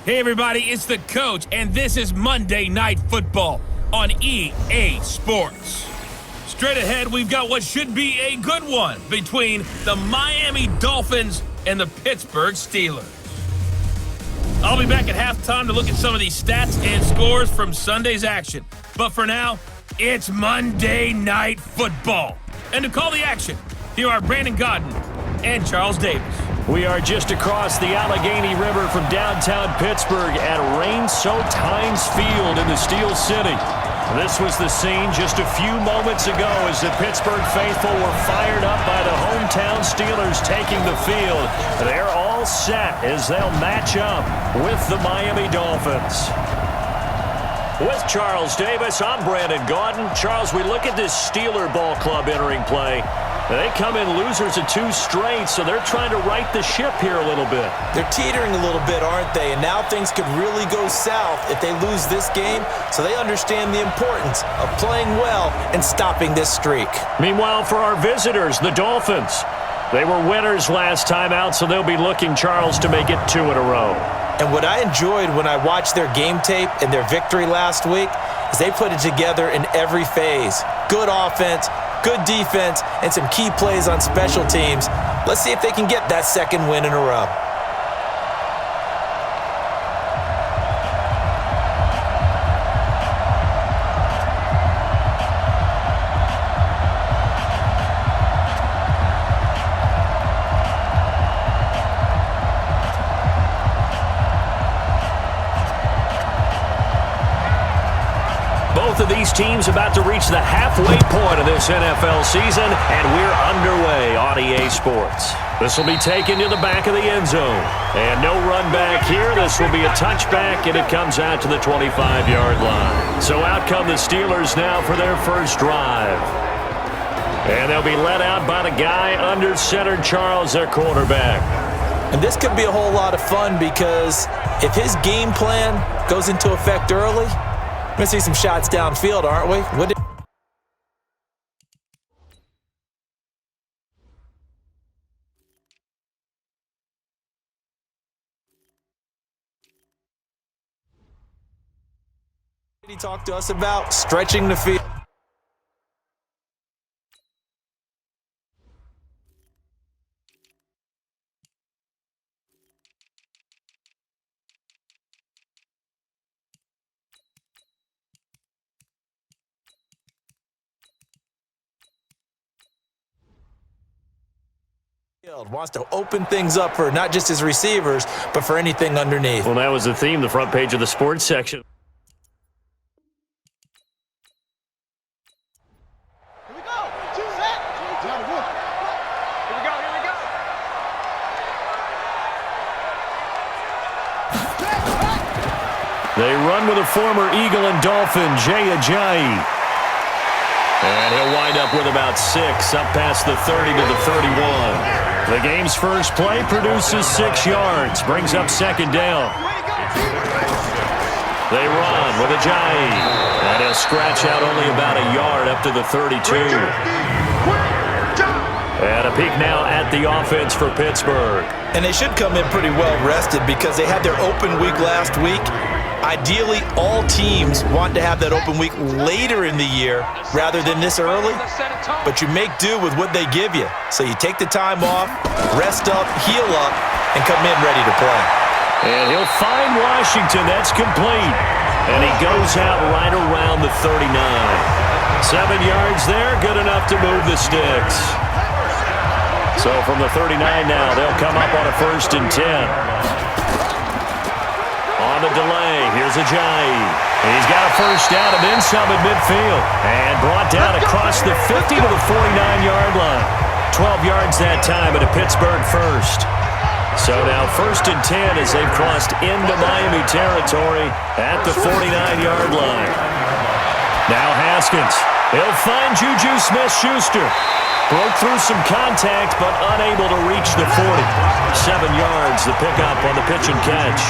Hey everybody, it's the coach, and this is Monday Night Football on EA Sports. Straight ahead, we've got what should be a good one between the Miami Dolphins and the Pittsburgh Steelers. I'll be back at halftime to look at some of these stats and scores from Sunday's action. But for now, it's Monday Night Football. And to call the action, here are Brandon Godden and Charles Davis. We are just across the Allegheny River from downtown Pittsburgh at Rain-Soaked Heinz Field in the Steel City. This was the scene just a few moments ago as the Pittsburgh faithful were fired up by the hometown Steelers taking the field. They're all set as they'll match up with the Miami Dolphins. With Charles Davis, I'm Brandon Gaudin. Charles, we look at this Steeler ball club entering play. They come in losers of 2 straight, so they're trying to right the ship here a little bit. They're teetering a little bit, aren't they? And now things could really go south if they lose this game, so they understand the importance of playing well and stopping this streak. Meanwhile, for our visitors, the Dolphins, they were winners last time out, so they'll be looking, Charles, to make it 2 in a row. And what I enjoyed when I watched their game tape and their victory last week is they put it together in every phase. Good offense, good defense, and some key plays on special teams. Let's see if they can get that second win in a row. Both of these teams about to reach the halfway point of this NFL season, and we're underway on EA Sports. This will be taken to the back of the end zone. And no run back here. This will be a touchback, and it comes out to the 25-yard line. So out come the Steelers now for their first drive. And they'll be led out by the guy under center, Charles, their quarterback. And this could be a whole lot of fun because if his game plan goes into effect early, we're going to see some shots downfield, aren't we? He talked to us about stretching the field. Wants to open things up for not just his receivers, but for anything underneath. Well, that was the theme, the front page of the sports section. Here we go. 2 set. Here we go. Here we go. They run with a former Eagle and Dolphin, Jay Ajayi. And he'll wind up with about 6, up past the 30 to the 31. The game's first play produces 6 yards, brings up second down. They run with Ajayi, and he'll scratch out only about a yard up to the 32. And a peek now at the offense for Pittsburgh. And they should come in pretty well rested because they had their open week last week. Ideally, all teams want to have that open week later in the year rather than this early, but you make do with what they give you. So you take the time off, rest up, heal up, and come in ready to play. And he'll find Washington. That's complete. And he goes out right around the 39. 7 yards there, good enough to move the sticks. So from the 39 now, they'll come up on a 1st and 10. On the delay, here's Ajayi. He's got a first down and then some at midfield. And brought down across the 50 to the 49-yard line. 12 yards that time at a Pittsburgh first. So now 1st and 10 as they've crossed into Miami territory at the 49-yard line. Now Haskins. He'll find Juju Smith-Schuster. Broke through some contact, but unable to reach the 40. 7 yards, the pickup on the pitch and catch.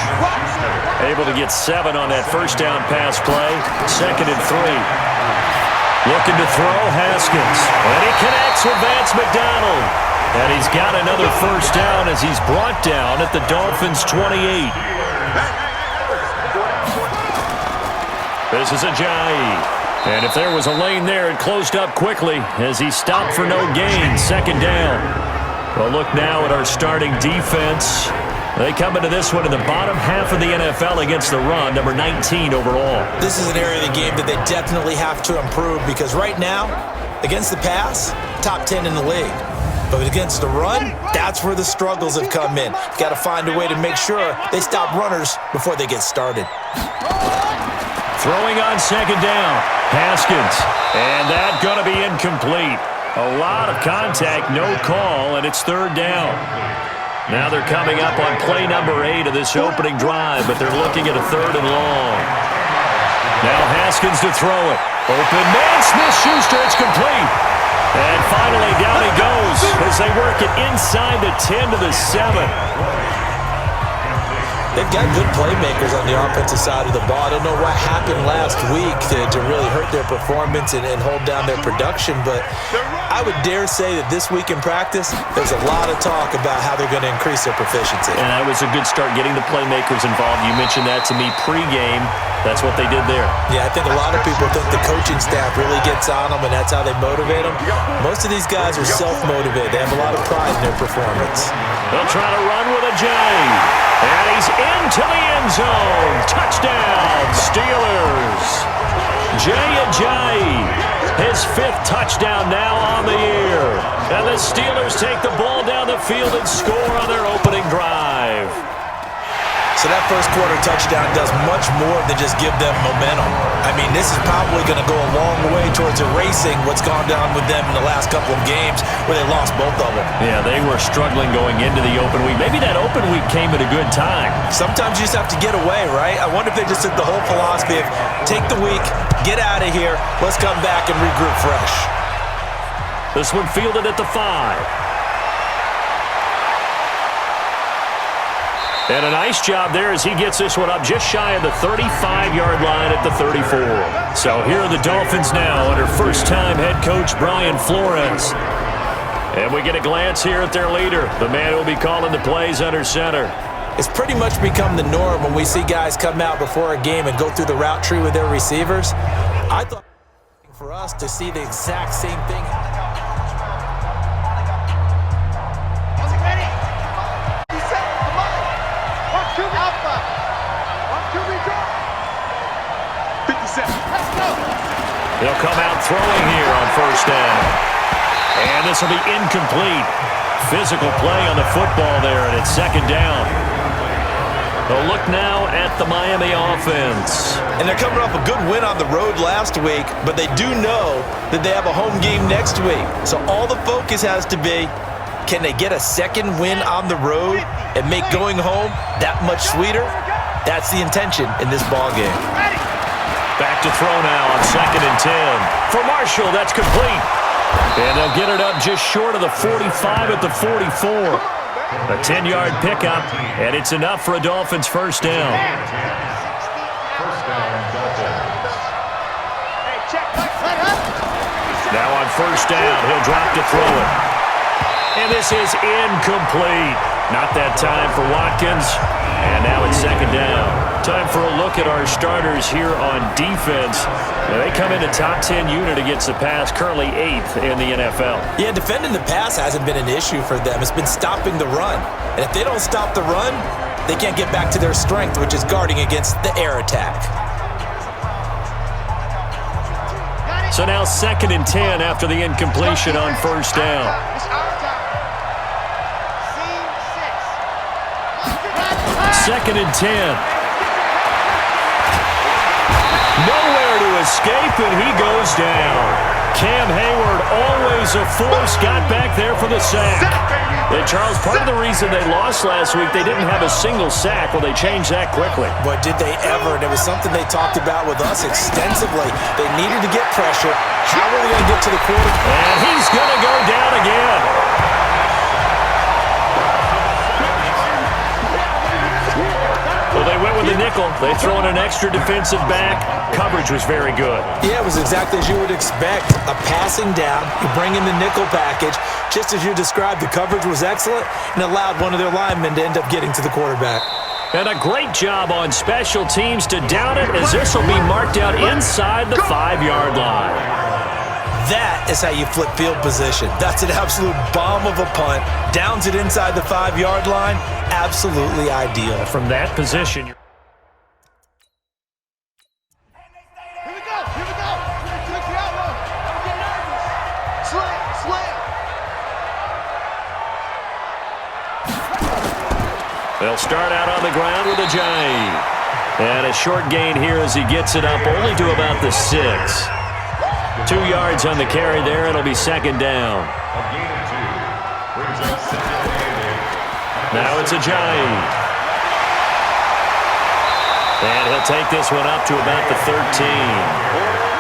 Able to get 7 on that first down pass play. 2nd and 3. Looking to throw, Haskins. And he connects with Vance McDonald. And he's got another first down as he's brought down at the Dolphins' 28. This is Ajayi. And if there was a lane there, it closed up quickly as he stopped for no gain. Second down. Well, look now at our starting defense. They come into this one in the bottom half of the NFL against the run, number 19 overall. This is an area of the game that they definitely have to improve because right now, against the pass, top 10 in the league. But against the run, that's where the struggles have come in. You've got to find a way to make sure they stop runners before they get started. Throwing on second down, Haskins. And that's going to be incomplete. A lot of contact, no call, and it's third down. Now they're coming up on play number 8 of this opening drive, but they're looking at a third and long. Now Haskins to throw it. Open man, Smith-Schuster, it's complete. And finally down he goes as they work it inside the 10 to the 7. They've got good playmakers on the offensive side of the ball. I don't know what happened last week to really hurt their performance and hold down their production, but I would dare say that this week in practice, there's a lot of talk about how they're going to increase their proficiency. And that was a good start getting the playmakers involved. You mentioned that to me pregame. That's what they did there. Yeah, I think a lot of people think the coaching staff really gets on them, and that's how they motivate them. Most of these guys are self-motivated. They have a lot of pride in their performance. They'll try to run with Ajayi. And he's into the end zone. Touchdown, Steelers. Jay Ajayi, his 5th touchdown now on the year. And the Steelers take the ball down the field and score on their opening drive. So that first quarter touchdown does much more than just give them momentum. I mean, this is probably going to go a long way towards erasing what's gone down with them in the last couple of games where they lost both of them. Yeah, they were struggling going into the open week. Maybe that open week came at a good time. Sometimes you just have to get away, right? I wonder if they just took the whole philosophy of take the week, get out of here, let's come back and regroup fresh. This one fielded at the 5. And a nice job there as he gets this one up just shy of the 35-yard line at the 34. So here are the Dolphins now under first-time head coach Brian Flores. And we get a glance here at their leader, the man who will be calling the plays under center. It's pretty much become the norm when we see guys come out before a game and go through the route tree with their receivers. I thought for us to see the exact same thing. They'll come out throwing here on first down. And this will be incomplete. Physical play on the football there, and it's second down. A look now at the Miami offense. And they're coming off a good win on the road last week, but they do know that they have a home game next week. So all the focus has to be, can they get a second win on the road and make going home that much sweeter? That's the intention in this ball game. Back to throw now on 2nd and 10. For Marshall, that's complete. And they'll get it up just short of the 45 at the 44. A 10-yard pickup, and it's enough for a Dolphins first down. Now on first down, he'll drop to throw it. And this is incomplete. Not that time for Watkins. And now it's second down. Time for a look at our starters here on defense. Now they come in a top 10 unit against the pass, currently 8th in the NFL. Yeah, defending the pass hasn't been an issue for them. It's been stopping the run. And if they don't stop the run, they can't get back to their strength, which is guarding against the air attack. So now 2nd and 10 after the incompletion on first down. Second and 10. Nowhere to escape, and he goes down. Cam Hayward, always a force, got back there for the sack. And Charles, part of the reason they lost last week, they didn't have a single sack. Well, they changed that quickly. But did they ever? And it was something they talked about with us extensively. They needed to get pressure. How are they going to get to the quarterback? And he's going to go down again. Well, they went with the nickel. They throw in an extra defensive back. Coverage was very good. Yeah, it was exactly as you would expect. A passing down, you bring in the nickel package. Just as you described, the coverage was excellent and allowed one of their linemen to end up getting to the quarterback. And a great job on special teams to down it, as this will be marked out inside the 5-yard line. That is how you flip field position. That's an absolute bomb of a punt. Downs it inside the 5-yard line. Absolutely ideal. From that position. Here we go. Here we go. Click the outlaw. Don't get nervous. Slam. Slam. They'll start out on the ground with a giant. And a short gain here as he gets it up only to about the 6. 2 yards on the carry there. It'll be second down. Now it's a giant. And he'll take this one up to about the 13.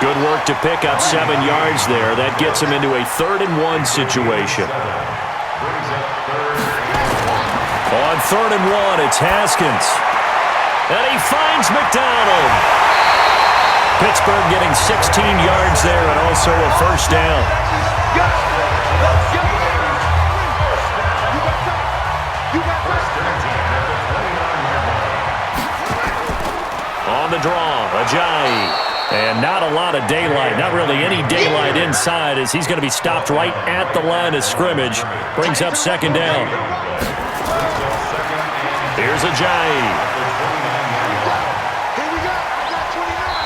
Good work to pick up 7 yards there. That gets him into a 3rd-and-1 situation. On 3rd-and-1, it's Haskins. And he finds McDonald. Pittsburgh getting 16 yards there and also a first down. On the draw, Ajayi. And not a lot of daylight, not really any daylight inside, as he's going to be stopped right at the line of scrimmage. Brings up second down. Here's Ajayi.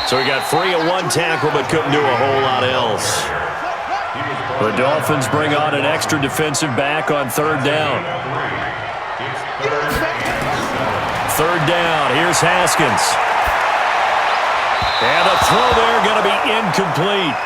So he got free of 1 tackle but couldn't do a whole lot else. The Dolphins bring on an extra defensive back on 3rd down. 3rd down, here's Haskins. And the throw there going to be incomplete.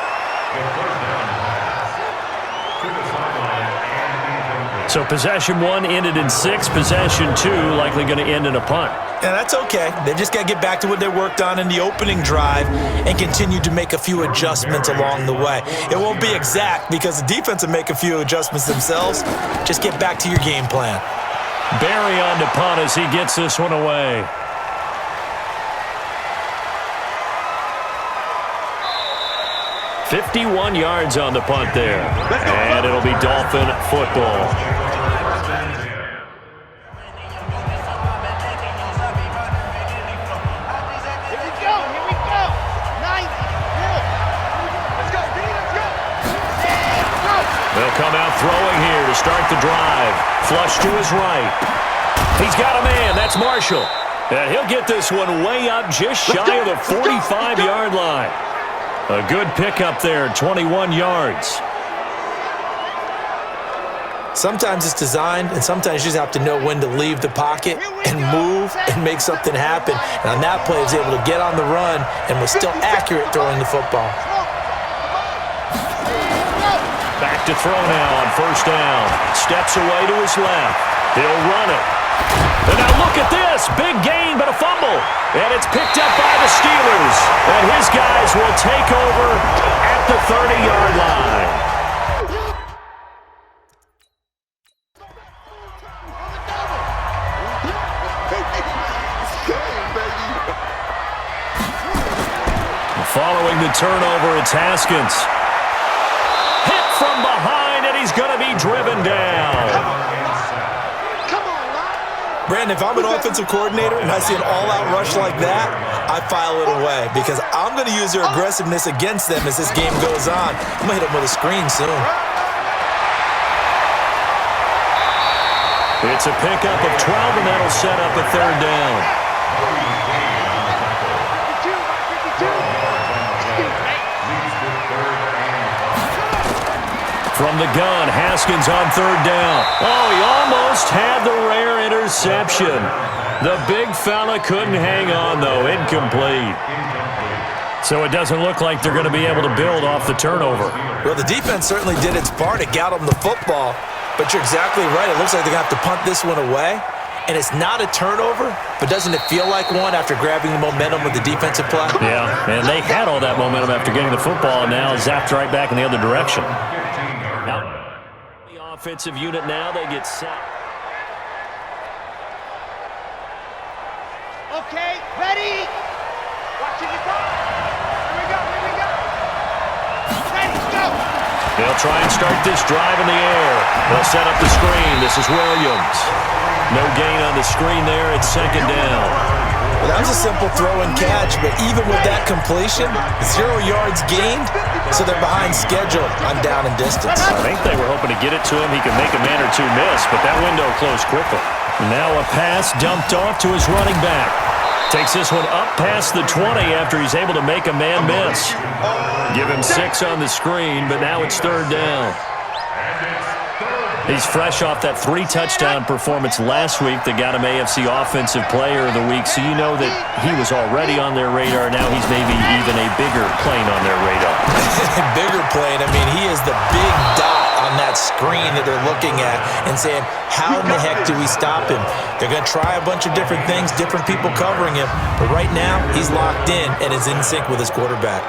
So possession 1 ended in 6. Possession 2 likely going to end in a punt. And that's okay. They've just got to get back to what they worked on in the opening drive and continue to make a few adjustments along the way. It won't be exact because the defense will make a few adjustments themselves. Just get back to your game plan. Barry on to punt as he gets this one away. "51 yards on the punt there. And it'll be Dolphin football. They'll come out throwing here to start the drive. Flush to his right. He's got a man. That's Marshall. And he'll get this one way up just shy of the 45-yard line. A good pickup there, 21 yards. Sometimes it's designed, and sometimes you just have to know when to leave the pocket and move and make something happen. And on that play, he was able to get on the run and was still accurate throwing the football. Back to throw now on 1st down. Steps away to his left. He'll run it. And now look at this. Big gain, but a fumble. And it's picked up by the Steelers. And his guys will take over at the 30-yard line. Following the turnover, it's Haskins. Hit from behind, and he's going to be driven down. Brandon, if I'm an offensive coordinator and I see an all-out rush like that, I file it away because I'm going to use their aggressiveness against them as this game goes on. I'm going to hit them with a screen soon. It's a pickup of 12, and that'll set up a 3rd down. From the gun, Haskins on 3rd down. Oh, he almost had the rare interception. The big fella couldn't hang on, though. Incomplete. So it doesn't look like they're going to be able to build off the turnover. Well, the defense certainly did its part. It got them the football. But you're exactly right. It looks like they're going to have to punt this one away. And it's not a turnover, but doesn't it feel like one after grabbing the momentum with the defensive play? Yeah, and they had all that momentum after getting the football, and now zapped right back in the other direction. Now, the offensive unit now, they get set. Okay, ready? Watching the time. Here we go, here we go. Ready, go. They'll try and start this drive in the air. They'll set up the screen. This is Williams. No gain on the screen there. It's second down. Well, that was a simple throw and catch, but even with that completion, 0 yards gained, so they're behind schedule on down and distance. I think they were hoping to get it to him. He could make a man or two miss, but that window closed quickly. Now a pass dumped off to his running back. Takes this one up past the 20 after he's able to make a man miss. Give him 6 on the screen, but now it's third down. He's fresh off that 3-touchdown performance last week that got him AFC Offensive Player of the Week, so you know that he was already on their radar. Now he's maybe even a bigger plane on their radar. Bigger plane. I mean, he is the big dot on that screen that they're looking at and saying, how in the heck do we stop him? They're going to try a bunch of different things, different people covering him, but right now he's locked in and is in sync with his quarterback.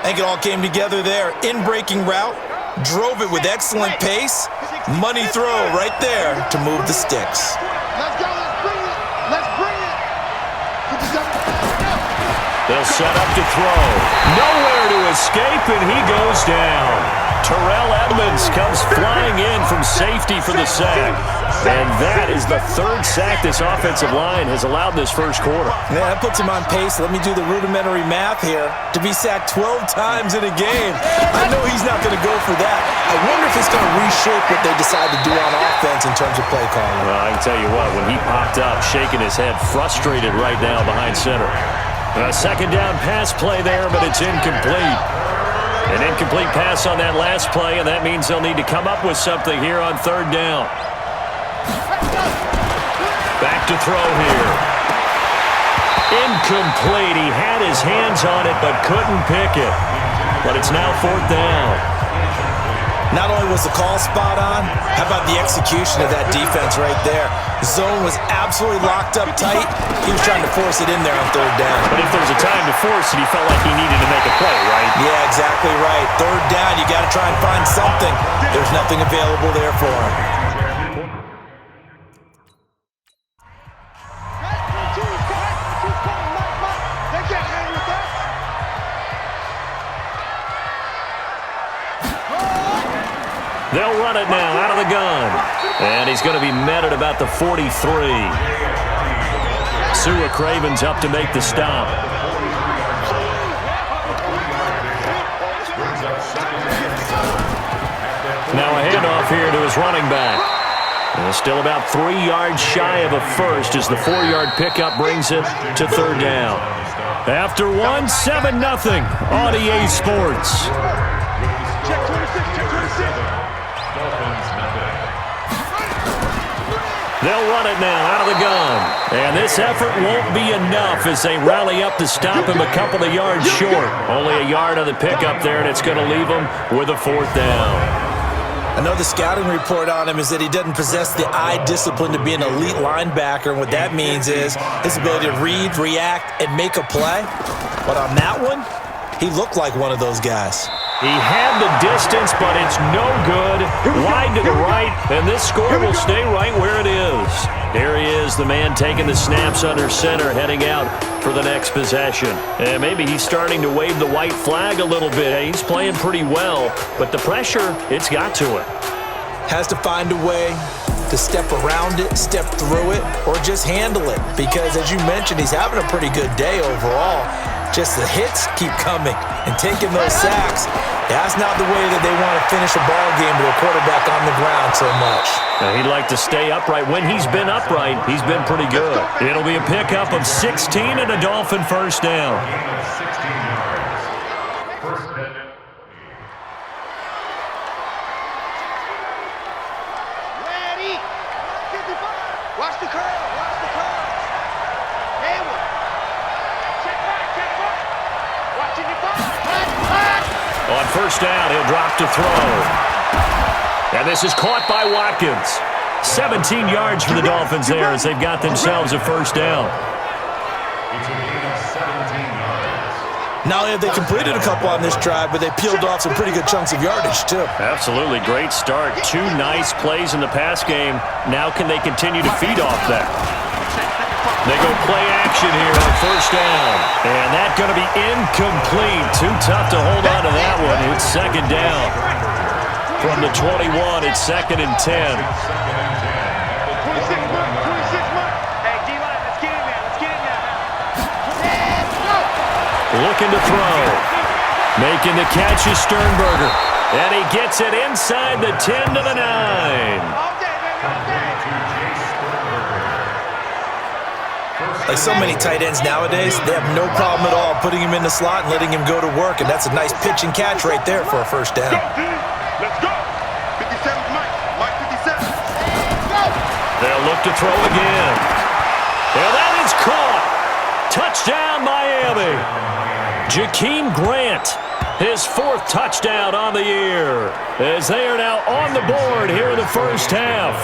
I think it all came together there. In-breaking route. Drove it with excellent pace. Money throw right there to move the sticks. Let's go. Let's bring it. Let's bring it. They'll set up to throw. Nowhere to escape, and he goes down. Terrell Edmonds comes flying in from safety for the sack. And that is the 3rd sack this offensive line has allowed this first quarter. Yeah, that puts him on pace. Let me do the rudimentary math here. To be sacked 12 times in a game. I know he's not going to go for that. I wonder if it's going to reshape what they decide to do on offense in terms of play calling. Well, I can tell you what, when he popped up, shaking his head, frustrated right now behind center. A second down pass play there, but it's incomplete. An incomplete pass on that last play, and that means they'll need to come up with something here on third down. Back to throw here. Incomplete. He had his hands on it but couldn't pick it. But it's now fourth down. Not only was the call spot on, how about the execution of that defense right there? The zone was absolutely locked up tight. He was trying to force it in there on third down. But if there was a time to force it, he felt like he needed to make a play, right? Yeah, exactly right. Third down, you got to try and find something. There's nothing available there for him. They'll run it now out of the gun. And he's going to be met at about the 43. Sua Craven's up to make the stop. Now a handoff here to his running back. And still about 3 yards shy of a first as the 4-yard pickup brings it to third down. After one, 7-0 on EA Sports. Check 26, check 26. They'll run it now out of the gun. And this effort won't be enough as they rally up to stop him a couple of yards short. Only a yard on the pickup there, and it's going to leave him with a fourth down. I know the scouting report on him is that he doesn't possess the eye discipline to be an elite linebacker, and what that means is his ability to read, react, and make a play. But on that one, he looked like one of those guys. He had the distance, but it's no good. Wide to the right, and this score will stay right where it is. Here he is, the man taking the snaps under center, heading out for the next possession. And maybe he's starting to wave the white flag a little bit. He's playing pretty well, but the pressure, it's got to him. Has to find a way to step around it, step through it, or just handle it. Because as you mentioned, he's having a pretty good day overall. Just the hits keep coming and taking those sacks. That's not the way that they want to finish a ball game with a quarterback on the ground so much. Now, he'd like to stay upright. When he's been upright, he's been pretty good. It'll be a pickup of 16 and a Dolphin first down. Ready. 55. Watch the curl. Watch the curl. Hayward. Check back. Check back. Watching your back. On first down, he'll drop to throw. And this is caught by Watkins. 17 yards for the Dolphins there as they've got themselves a first down. Not only have they completed a couple on this drive, but they peeled off some pretty good chunks of yardage, too. Absolutely. Great start. 2 nice plays in the pass game. Now can they continue to feed off that? They go play action here on first down. And that's going to be incomplete. Too tough to hold on to that one. It's second down. From the 21, it's 2nd and 10. 26 months. 26 months. Hey, D-line, let's get in there. Let's get in there. Let's go. Looking to throw. Making the catch is Sternberger. And he gets it inside the 10 to the 9. All day, baby, all day. Like so many tight ends nowadays, they have no problem at all putting him in the slot and letting him go to work, and that's a nice pitch and catch right there for a first down. Let's go. 57's Mike. Mike 57. Go. They'll look to throw again. And that is caught. Touchdown, Miami. Jakeem Grant, his 4th touchdown on the year, as they are now on the board here in the first half.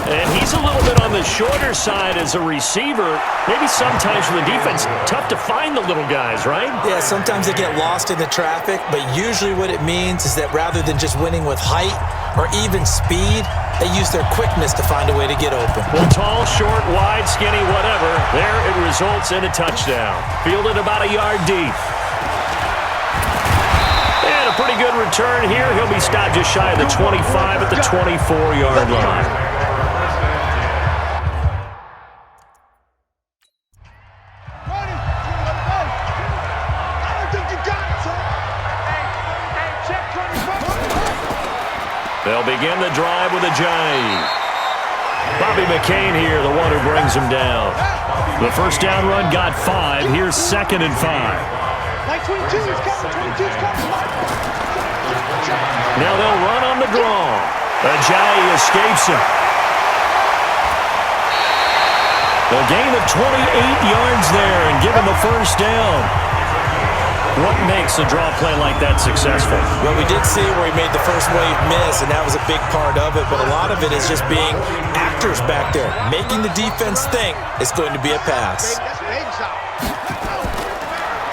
And he's a little bit on the shorter side as a receiver. Maybe sometimes for the defense, tough to find the little guys, right? Yeah, sometimes they get lost in the traffic, but usually what it means is that rather than just winning with height or even speed, they use their quickness to find a way to get open. Well, tall, short, wide, skinny, whatever, there it results in a touchdown. Fielded about a yard deep. And a pretty good return here. He'll be stopped just shy of the 25 at the 24-yard line. They'll begin the drive with a jive. Bobby McCain here, the one who brings him down. The first down run got 5. Here's 2nd and 5. Like 22 is coming. 22's coming. Now they'll run on the draw. Ajayi escapes him. A gain of 28 yards there and give him the first down. What makes a draw play like that successful? Well, we did see where he made the first wave miss, and that was a big part of it, but a lot of it is just being actors back there, making the defense think it's going to be a pass.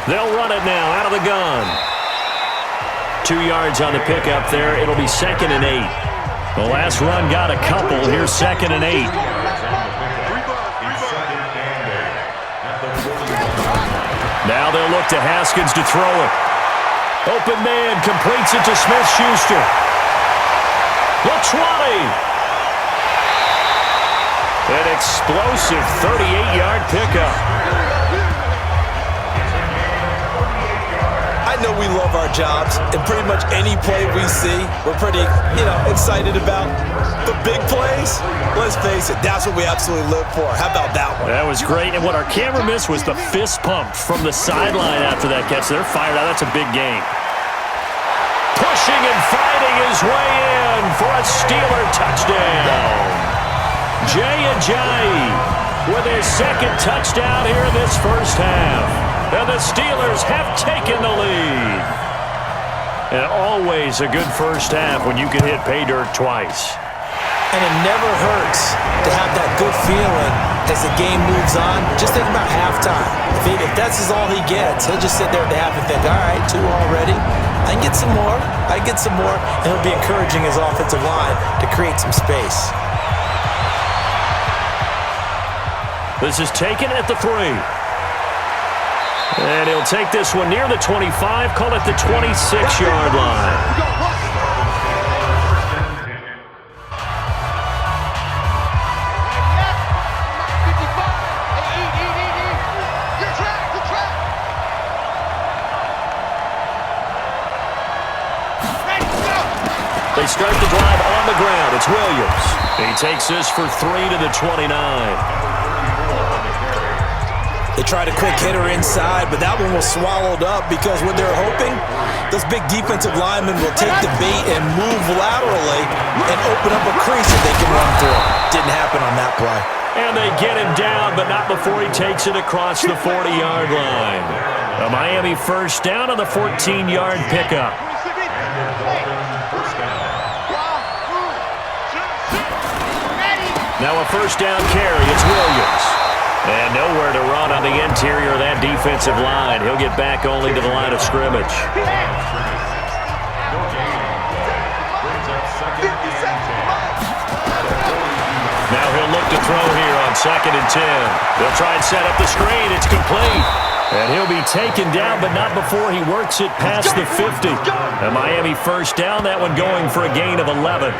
They'll run it now out of the gun. 2 yards on the pickup there. It'll be 2nd and 8. The last run got a couple. Here's 2nd and 8. Now they'll look to Haskins to throw it. Open man completes it to Smith-Schuster. The 20. An explosive 38-yard pickup. I know we love our jobs, and pretty much any play we see, we're pretty, excited about. But big plays, let's face it, that's what we absolutely live for. How about that one? That was great, and what our camera missed was the fist pump from the sideline after that catch. They're fired out. That's a big game. Pushing and fighting his way in for a Steeler touchdown. Jay Ajayi with his 2nd touchdown here in this first half. And the Steelers have taken the lead. And always a good first half when you can hit pay dirt twice. And it never hurts to have that good feeling as the game moves on. Just think about halftime. If that's all he gets, he'll just sit there at the half and think, all right, 2 already. I can get some more. I can get some more. And he'll be encouraging his offensive line to create some space. This is taken at the 3. And he'll take this one near the 25, call it the 26-yard line. They start the drive on the ground. It's Williams. He takes this for 3 to the 29. They tried a quick hitter inside, but that one was swallowed up because what they're hoping, those big defensive linemen will take the bait and move laterally and open up a crease that they can run through. Didn't happen on that play. And they get him down, but not before he takes it across the 40-yard line. A Miami first down on the 14-yard pickup. Now a first down carry. It's Williams. And nowhere to run on the interior of that defensive line. He'll get back only to the line of scrimmage. Now he'll look to throw here on 2nd and 10. They'll try and set up the screen. It's complete. And he'll be taken down, but not before he works it past the 50. A Miami first down, that one going for a gain of 11.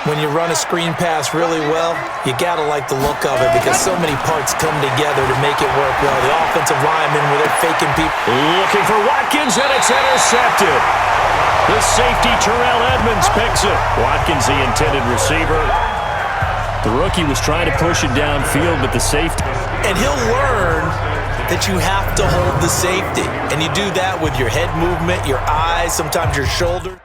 When you run a screen pass really well, you got to like the look of it because so many parts come together to make it work well. The offensive linemen, where they're faking people. Looking for Watkins, and it's intercepted. The safety, Terrell Edmonds, picks it. Watkins, the intended receiver. The rookie was trying to push it downfield, but the safety. And he'll learn that you have to hold the safety. And you do that with your head movement, your eyes, sometimes your shoulder.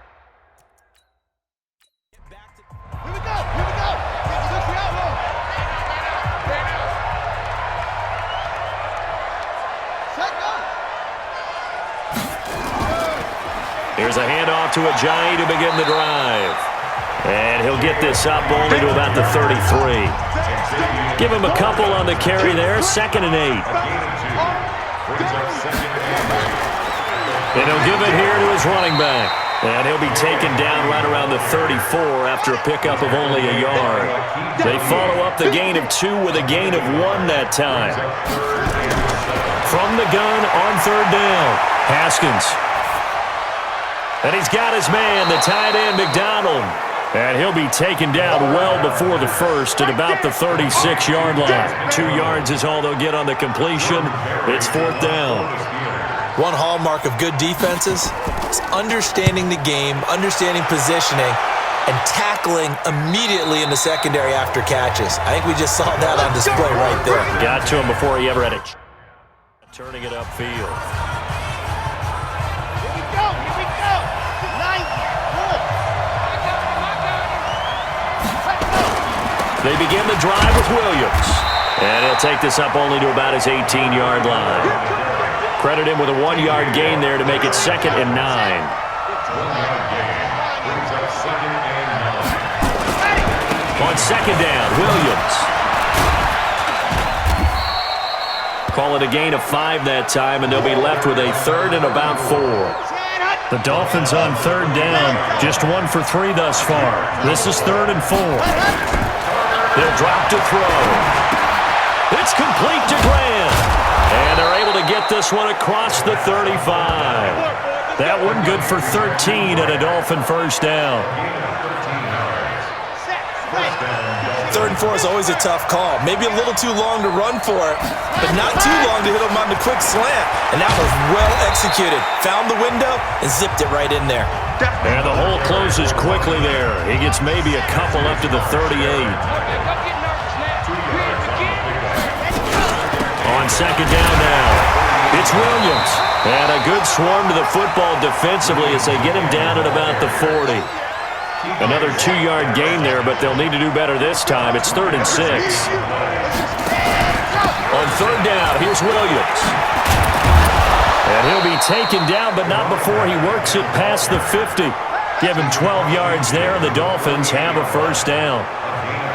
Here's a handoff to Ajayi to begin the drive. And he'll get this up only to about the 33. Give him a couple on the carry there, 2nd and 8. And he'll give it here to his running back. And he'll be taken down right around the 34 after a pickup of only a yard. They follow up the gain of 2 with a gain of 1 that time. From the gun on 3rd down, Haskins. And he's got his man, the tight end, McDonald. And he'll be taken down well before the first at about the 36-yard line. 2 yards is all they'll get on the completion. It's 4th down. One hallmark of good defenses is understanding the game, understanding positioning, and tackling immediately in the secondary after catches. I think we just saw that on display right there. Got to him before he ever had it. Turning it upfield. They begin the drive with Williams. And he'll take this up only to about his 18-yard line. Credit him with a 1-yard gain there to make it 2nd and 9. On 2nd down, Williams. Call it a gain of 5 that time, and they'll be left with a 3rd and about 4. The Dolphins on 3rd down, just 1 for 3 thus far. This is 3rd and 4. They'll drop to throw. It's complete to Graham. And they're able to get this one across the 35. That one good for 13 at a Dolphin first down. 3rd and 4 is always a tough call. Maybe a little too long to run for it, but not too long to hit him on the quick slant. And that was well executed. Found the window and zipped it right in there. And the hole closes quickly there. He gets maybe a couple up to the 38. On 2nd down now, it's Williams. And a good swarm to the football defensively as they get him down at about the 40. Another 2-yard gain there, but they'll need to do better this time. It's 3rd and 6. On 3rd down, here's Williams. And he'll be taken down, but not before he works it past the 50. Give him 12 yards there, and the Dolphins have a first down.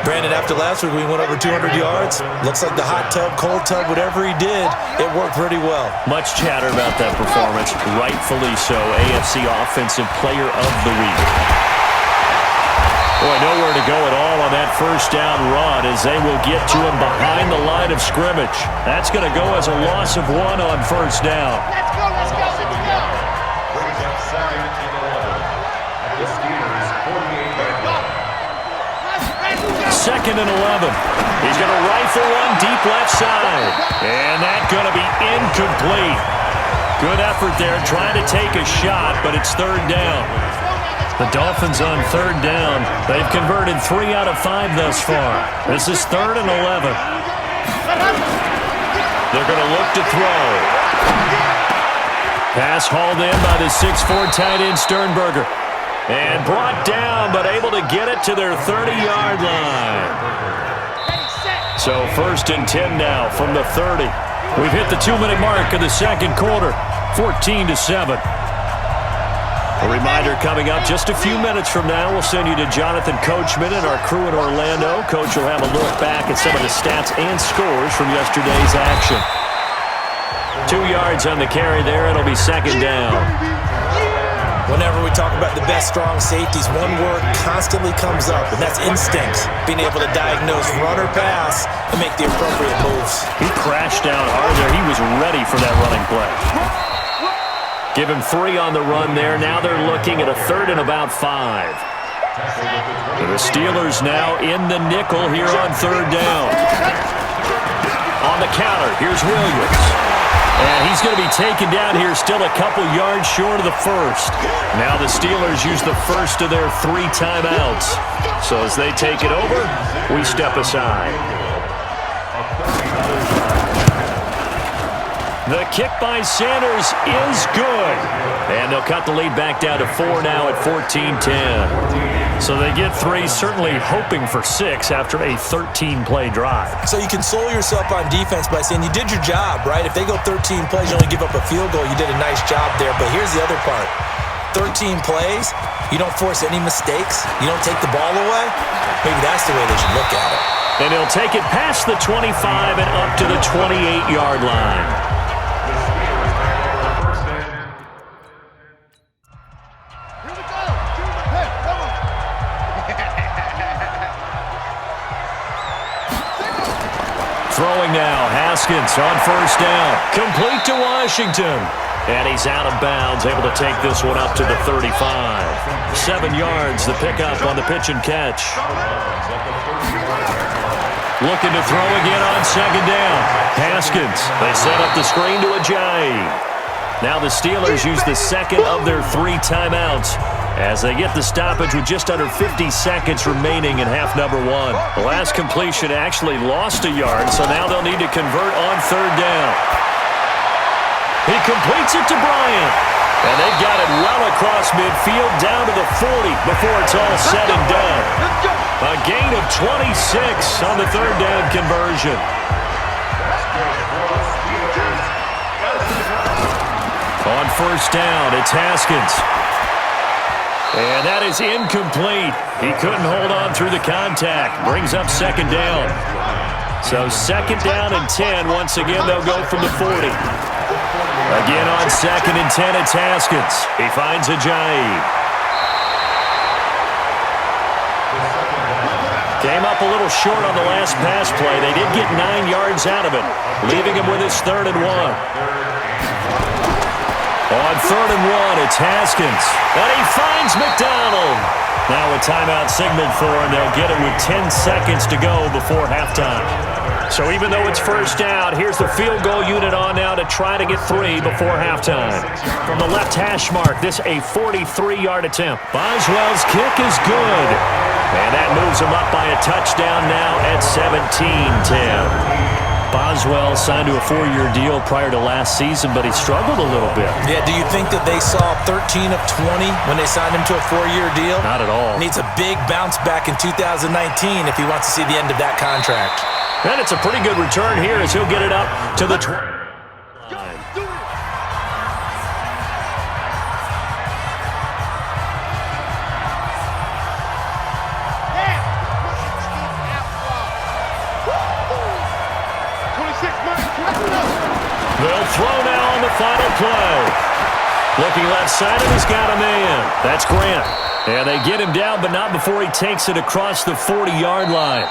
Brandon, after last week, we went over 200 yards. Looks like the hot tub, cold tub, whatever he did, it worked pretty well. Much chatter about that performance. Rightfully so. AFC Offensive Player of the Week. Boy, nowhere to go at all on that first down run as they will get to him behind the line of scrimmage. That's going to go as a loss of 1 on first down. Let's go, let's go, let's go. 2nd and 11. He's going to rifle one deep left side. And that's going to be incomplete. Good effort there trying to take a shot, but it's 3rd down. The Dolphins on 3rd down. They've converted 3 out of 5 thus far. This is 3rd and 11. They're going to look to throw. Pass hauled in by the 6'4" tight end Sternberger. And brought down, but able to get it to their 30-yard line. So 1st and 10 now from the 30. We've hit the 2-minute mark of the second quarter, 14-7. A reminder coming up just a few minutes from now, we'll send you to Jonathan Coachman and our crew in Orlando. Coach will have a look back at some of the stats and scores from yesterday's action. 2 yards on the carry there. It'll be 2nd down. Whenever we talk about the best strong safeties, one word constantly comes up, and that's instinct. Being able to diagnose run or pass and make the appropriate moves. He crashed down hard there. He was ready for that running play. Give him 3 on the run there. Now they're looking at a 3rd and about 5. The Steelers now in the nickel here on 3rd down. On the counter, here's Williams. And he's going to be taken down here, still a couple yards short of the first. Now the Steelers use the first of their 3 timeouts. So as they take it over, we step aside. The kick by Sanders is good. And they'll cut the lead back down to 4 now at 14-10. So they get 3, certainly hoping for 6 after a 13-play drive. So you console yourself on defense by saying you did your job, right? If they go 13 plays, you only give up a field goal, you did a nice job there. But here's the other part. 13 plays, you don't force any mistakes, you don't take the ball away. Maybe that's the way they should look at it. And he'll take it past the 25 and up to the 28-yard line. Throwing now, Haskins on 1st down. Complete to Washington. And he's out of bounds, able to take this one up to the 35. 7 yards, the pickup on the pitch and catch. Looking to throw again on 2nd down. Haskins, they set up the screen to Ajayi. Now the Steelers use the 2nd of their 3 timeouts as they get the stoppage with just under 50 seconds remaining in half number 1. The last completion actually lost a yard, so now they'll need to convert on 3rd down. He completes it to Bryant. And they've got it well across midfield down to the 40 before it's all said and done. A gain of 26 on the 3rd down conversion. On 1st down, it's Haskins. And that is incomplete. He couldn't hold on through the contact. Brings up 2nd down. So 2nd down and 10. Once again, they'll go from the 40. Again on 2nd and 10, it's Haskins. He finds Ajayi. Came up a little short on the last pass play. They did get 9 yards out of it, leaving him with his 3rd and 1. On 3rd and 1, it's Haskins. And he finds McDonald. Now a timeout signaled for, and they'll get it with 10 seconds to go before halftime. So even though it's 1st down, here's the field goal unit on now to try to get 3 before halftime. From the left hash mark, this a 43-yard attempt. Boswell's kick is good. And that moves him up by a touchdown now at 17-10. Boswell signed to a 4-year deal prior to last season, but he struggled a little bit. Yeah, do you think that they saw 13 of 20 when they signed him to a 4-year deal? Not at all. Needs a big bounce back in 2019 if he wants to see the end of that contract. And it's a pretty good return here as he'll get it up to the 20. They'll throw now on the final play. Looking left side, and he's got a man. That's Grant. And they get him down, but not before he takes it across the 40-yard line.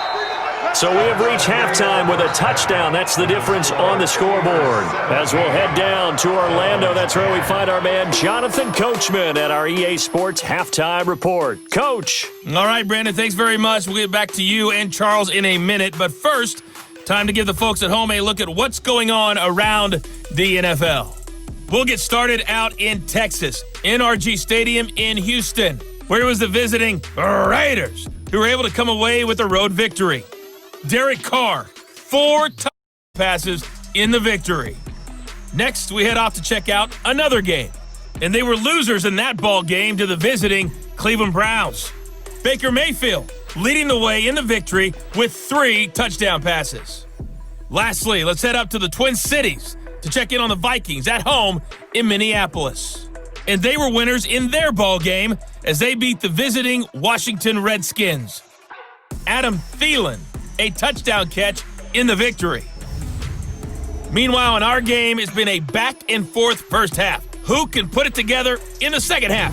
So we have reached halftime with a touchdown. That's the difference on the scoreboard. As we'll head down to Orlando, that's where we find our man Jonathan Coachman at our EA Sports Halftime Report. Coach. All right, Brandon, thanks very much. We'll get back to you and Charles in a minute. But first, time to give the folks at home a look at what's going on around the NFL. We'll get started out in Texas, NRG Stadium in Houston, where it was the visiting Raiders who were able to come away with a road victory. Derek Carr, 4 passes in the victory. Next, we head off to check out another game, and they were losers in that ball game to the visiting Cleveland Browns. Baker Mayfield leading the way in the victory with 3 touchdown passes. Lastly, let's head up to the Twin Cities to check in on the Vikings at home in Minneapolis. And they were winners in their ball game as they beat the visiting Washington Redskins. Adam Thielen, a touchdown catch in the victory. Meanwhile, in our game, it's been a back-and-forth first half. Who can put it together in the second half?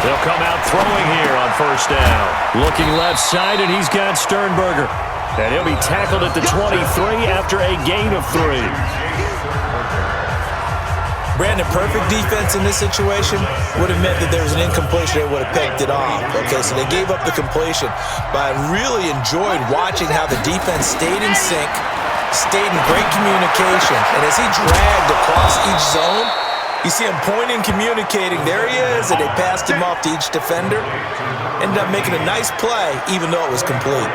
They'll come out throwing here on first down. Looking left side, and he's got Sternberger. And he'll be tackled at the 23 after a gain of 3. Brandon, perfect defense in this situation would have meant that there was an incompletion. They would have picked it off. Okay, so they gave up the completion. But I really enjoyed watching how the defense stayed in sync, stayed in great communication. And as he dragged across each zone, you see him pointing, communicating. There he is, and they passed him off to each defender. Ended up making a nice play, even though it was complete.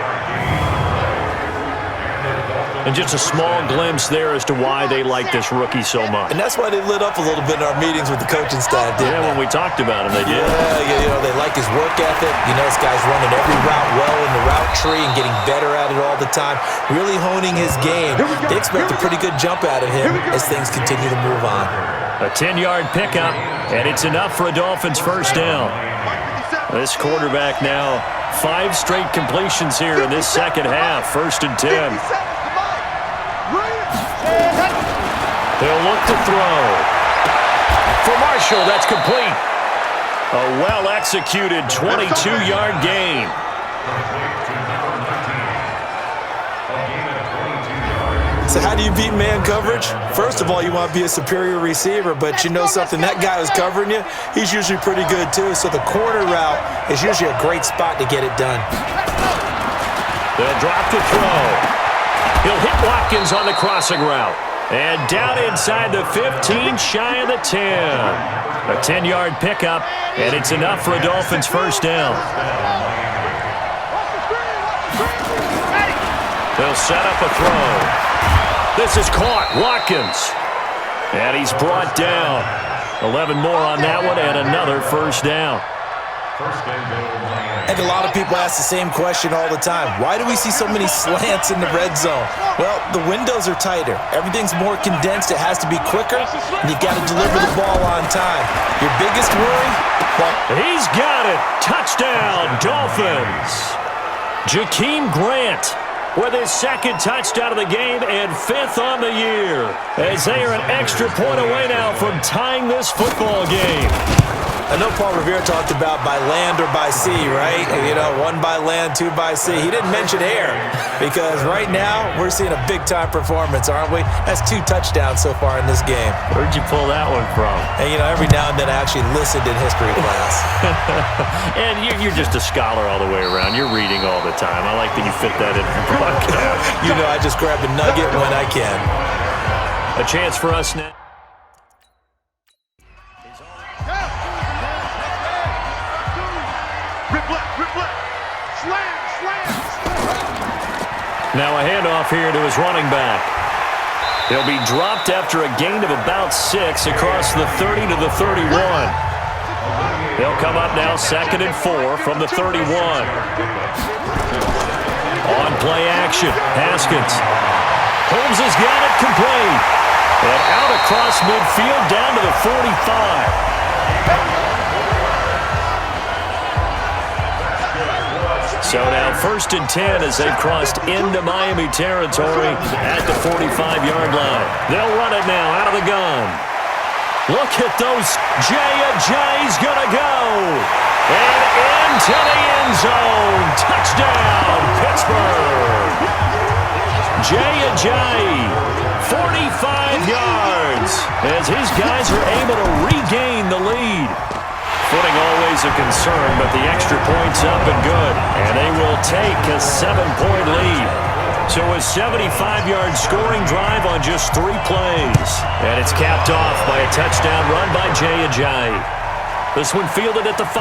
And just a small glimpse there as to why they like this rookie so much. And that's why they lit up a little bit in our meetings with the coaching staff, didn't they? When we talked about him, they did. Yeah, you know, they like his work ethic. You know, this guy's running every route well in the route tree and getting better at it all the time, really honing his game. They expect a pretty good jump out of him as things continue to move on. A 10-yard pickup, and it's enough for a Dolphins first down. This quarterback now 5 straight completions here in this second half, 1st and 10. They'll look to throw. For Marshall, that's complete. A well-executed 22-yard gain. So how do you beat man coverage? First of all, you want to be a superior receiver, but you know something, that guy who's covering you, he's usually pretty good too. So the corner route is usually a great spot to get it done. They'll drop to throw. He'll hit Watkins on the crossing route. And down inside the 15, shy of the 10. A 10-yard pickup, and it's enough for a Dolphins first down. They'll set up a throw. This is caught. Watkins. And he's brought down. 11 more on that one, and another first down. I think a lot of people ask the same question all the time. Why do we see so many slants in the red zone? Well, the windows are tighter. Everything's more condensed. It has to be quicker, and you've got to deliver the ball on time. Your biggest worry? Well, he's got it. Touchdown, Dolphins. Jakeem Grant with his 2nd touchdown of the game and 5th on the year, as they are an extra point away now from tying this football game. I know Paul Revere talked about by land or by sea, right? You know, 1 by land, 2 by sea. He didn't mention air because right now we're seeing a big-time performance, aren't we? That's 2 touchdowns so far in this game. Where'd you pull that one from? And, you know, every now and then I actually listened in history class. And you're just a scholar all the way around. You're reading all the time. I like that you fit that in for broadcast. You know, I just grab a nugget when I can. A chance for us now. Now a handoff here to his running back. He'll be dropped after a gain of about 6 across the 30 to the 31. They'll come up now 2nd and 4 from the 31. On play action, Haskins. Holmes has got it complete. And out across midfield down to the 45. So now 1st and 10 as they've crossed into Miami territory at the 45-yard line. They'll run it now out of the gun. Look at those. Jay's going to go. And into the end zone. Touchdown, Pittsburgh. Jay, 45 yards as his guys are able to regain the lead. Footing always a concern, but the extra point's up and good. And they will take a 7-point lead. So a 75-yard scoring drive on just 3 plays. And it's capped off by a touchdown run by Jay. This one fielded at the 5.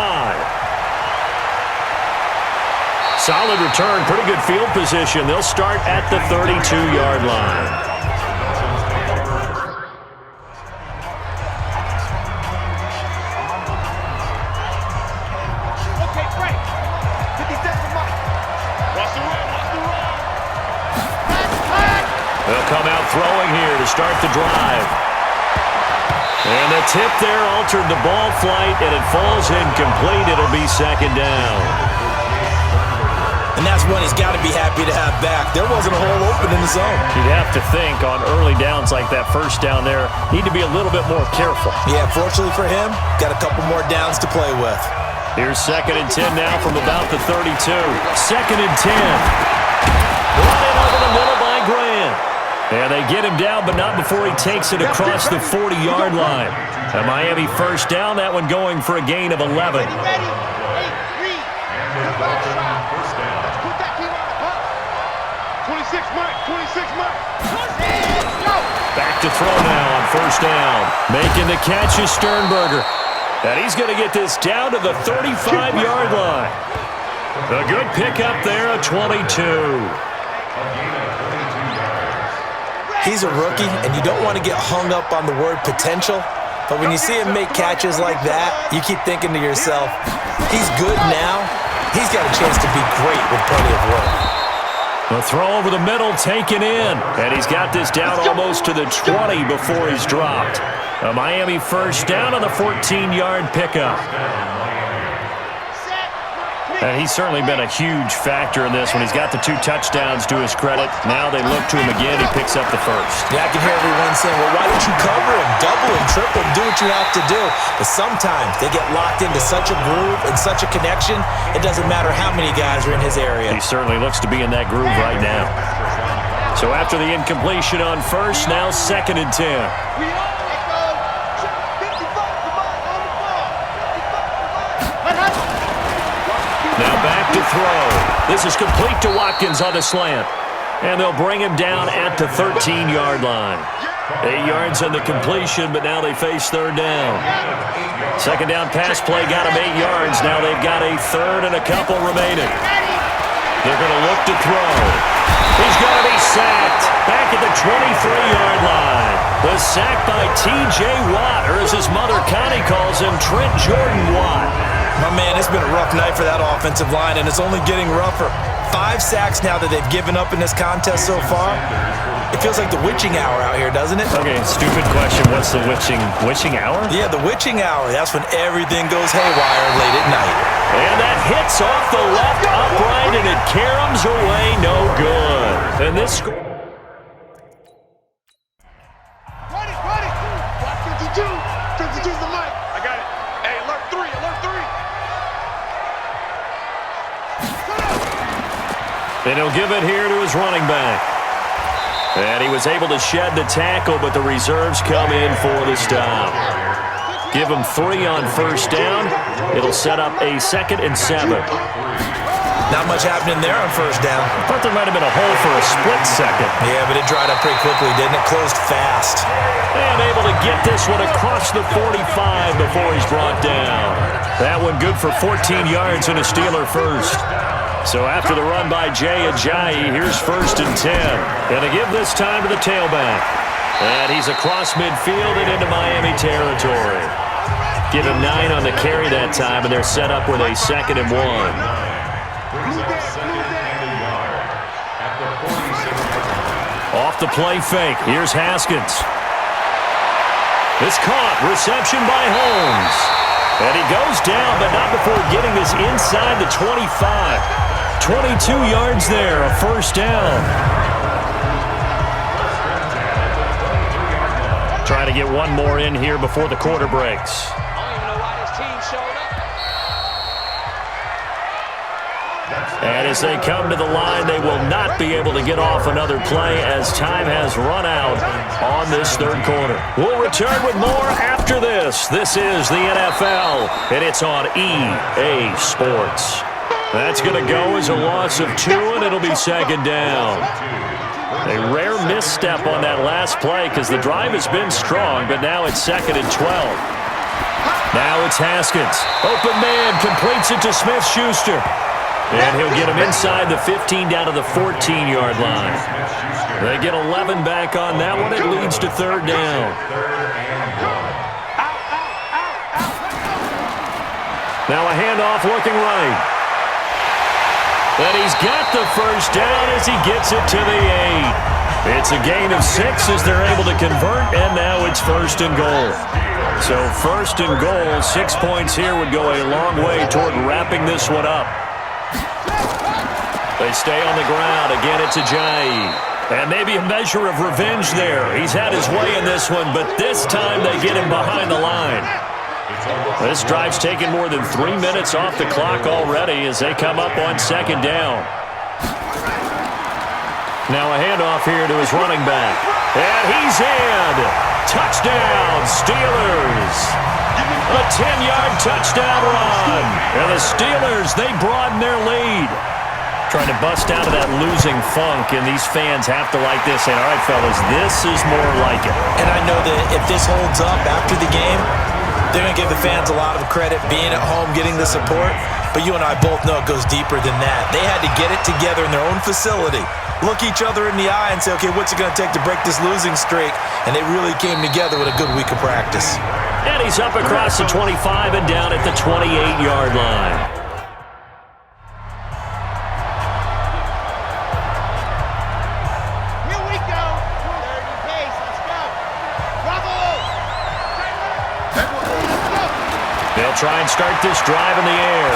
Solid return, pretty good field position. They'll start at the 32-yard line. They'll come out throwing here to start the drive. And the tip there altered the ball flight, and it falls incomplete. It'll be 2nd down. And that's one he's got to be happy to have back. There wasn't a hole open in the zone. You'd have to think on early downs like that first down there, need to be a little bit more careful. Yeah, fortunately for him, got a couple more downs to play with. Here's 2nd and 10 now from about the 32. 2nd and 10. Running over the middle by Grant. And they get him down, but not before he takes it across the 40-yard line. A Miami first down, that one going for a gain of 11. Ready. 8, read. First down. Let's put that team on the bus. 26 Mike. 26 Mike. Go. Back to throw now on first down. Making the catch is Sternberger. And he's going to get this down to the 35-yard line. A good pickup there, a 22. He's a rookie, and you don't want to get hung up on the word potential. But when you see him make catches like that, you keep thinking to yourself, he's good now. He's got a chance to be great with plenty of work. The throw over the middle taken in. And he's got this down almost to the 20 before he's dropped. A Miami first down on the 14-yard pickup. And he's certainly been a huge factor in this when he's got the 2 touchdowns to his credit. Now they look to him again. He picks up the first. Yeah, I can hear everyone saying, well, why don't you cover him, double him, triple him, do what you have to do. But sometimes they get locked into such a groove and such a connection, it doesn't matter how many guys are in his area. He certainly looks to be in that groove right now. So after the incompletion on first, now 2nd and 10. Now back to throw. This is complete to Watkins on the slant. And they'll bring him down at the 13-yard line. 8 yards on the completion, but now they face third down. Second down pass play got him 8 yards. Now they've got a third and a couple remaining. They're going to look to throw. He's going to be sacked back at the 23-yard line. The sack by T.J. Watt, or as his mother Connie calls him, Trent Jordan Watt. My man, it's been a rough night for that offensive line, and it's only getting rougher. 5 sacks now that they've given up in this contest so far. It feels like the witching hour out here, doesn't it? Okay, stupid question. What's the witching hour? Yeah, the witching hour. That's when everything goes haywire late at night. And that hits off the left upright, and it caroms away no good. And this score... Ready. Block 52. 52's the mic. I got it. Hey, alert 3. And he'll give it here to his running back. And he was able to shed the tackle, but the reserves come in for the stop. Give him 3 on first down. It'll set up a 2nd and 7. Not much happening there on first down. I thought there might have been a hole for a split second. Yeah, but it dried up pretty quickly, didn't it? Closed fast. And able to get this one across the 45 before he's brought down. That one good for 14 yards and a Steeler first. So after the run by Jay Ajayi, here's 1st and 10. Gonna give this time to the tailback. And he's across midfield and into Miami territory. Give him 9 on the carry that time, and they're set up with a 2nd and 1. Off the play fake. Here's Haskins. It's caught. Reception by Holmes. And he goes down, but not before getting this inside the 25. 22 yards there, a first down. Trying to get one more in here before the quarter breaks. I don't even know why this team showed up. And as they come to the line, they will not be able to get off another play as time has run out on this third quarter. We'll return with more after this. This is the NFL, and it's on EA Sports. That's going to go as a loss of 2, and it'll be 2nd down. A rare misstep on that last play because the drive has been strong, but now it's 2nd and 12. Now it's Haskins. Open man, completes it to Smith-Schuster. And he'll get him inside the 15 down to the 14-yard line. They get 11 back on that one. It leads to 3rd down. Now a handoff looking right. And he's got the first down as he gets it to the 8. It's a gain of 6 as they're able to convert, and now it's 1st and goal. So 1st and goal, 6 points here would go a long way toward wrapping this one up. They stay on the ground. Again, it's Ajayi. And maybe a measure of revenge there. He's had his way in this one, but this time they get him behind the line. This drive's taken more than 3 minutes off the clock already as they come up on second down. Now a handoff here to his running back. And he's in. Touchdown, Steelers. A 10-yard touchdown run. And the Steelers, they broaden their lead. Trying to bust out of that losing funk, and these fans have to like this. And all right, fellas, this is more like it. And I know that if this holds up after the game, they're going to give the fans a lot of credit being at home, getting the support. But you and I both know it goes deeper than that. They had to get it together in their own facility, look each other in the eye and say, okay, what's it going to take to break this losing streak? And they really came together with a good week of practice. And he's up across the 25 and down at the 28-yard line. Here we go. 30 pace. Let's go. Bravo. They'll try and start this drive in the air.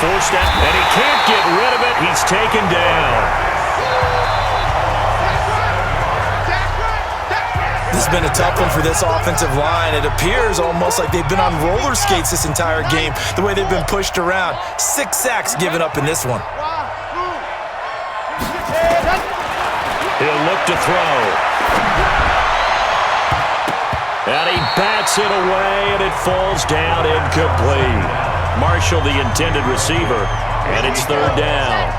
Forced out, and he can't get rid of it. He's taken down. This has been a tough one for this offensive line. It appears almost like they've been on roller skates this entire game, the way they've been pushed around. 6 sacks given up in this one. He'll look to throw. And he bats it away, and it falls down incomplete. Marshall, the intended receiver, and it's third down.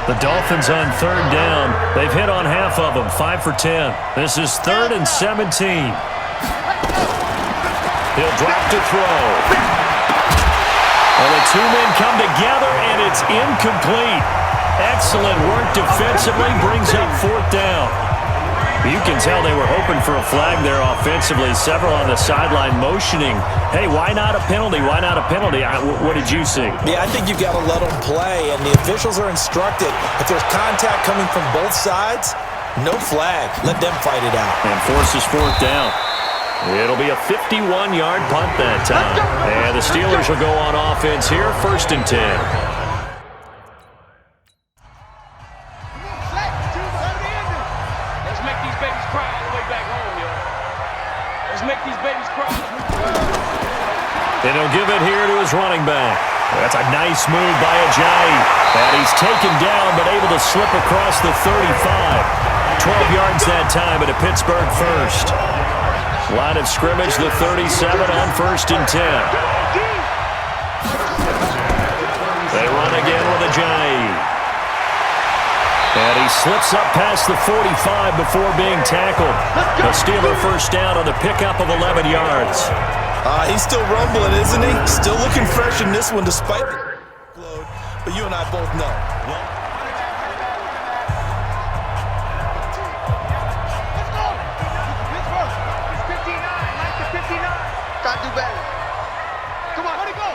The Dolphins on third down. They've hit on half of them, 5 for 10. This is 3rd and 17. He'll drop to throw. Well, the two men come together, and it's incomplete. Excellent work defensively, brings up 4th down. You can tell they were hoping for a flag there offensively. Several on the sideline motioning, hey, why not a penalty? Why not a penalty? What did you see? Yeah, I think you've got to let them play, and the officials are instructed. If there's contact coming from both sides, no flag. Let them fight it out. And forces 4th down. It'll be a 51-yard punt that time. And the Steelers will go on offense here, 1st and 10. And he'll give it here to his running back. That's a nice move by Ajayi. And he's taken down but able to slip across the 35. 12 yards that time at a Pittsburgh first. Line of scrimmage, the 37 on 1st and 10. They run again with Ajayi. And he slips up past the 45 before being tackled. A Steeler first down on the pickup of 11 yards. He's still rumbling, isn't he? Still looking fresh in this one despite the load. But you and I both know. Let's go. Pittsburgh. It's 59. Like the 59. Got to do better. Come on. Let it go.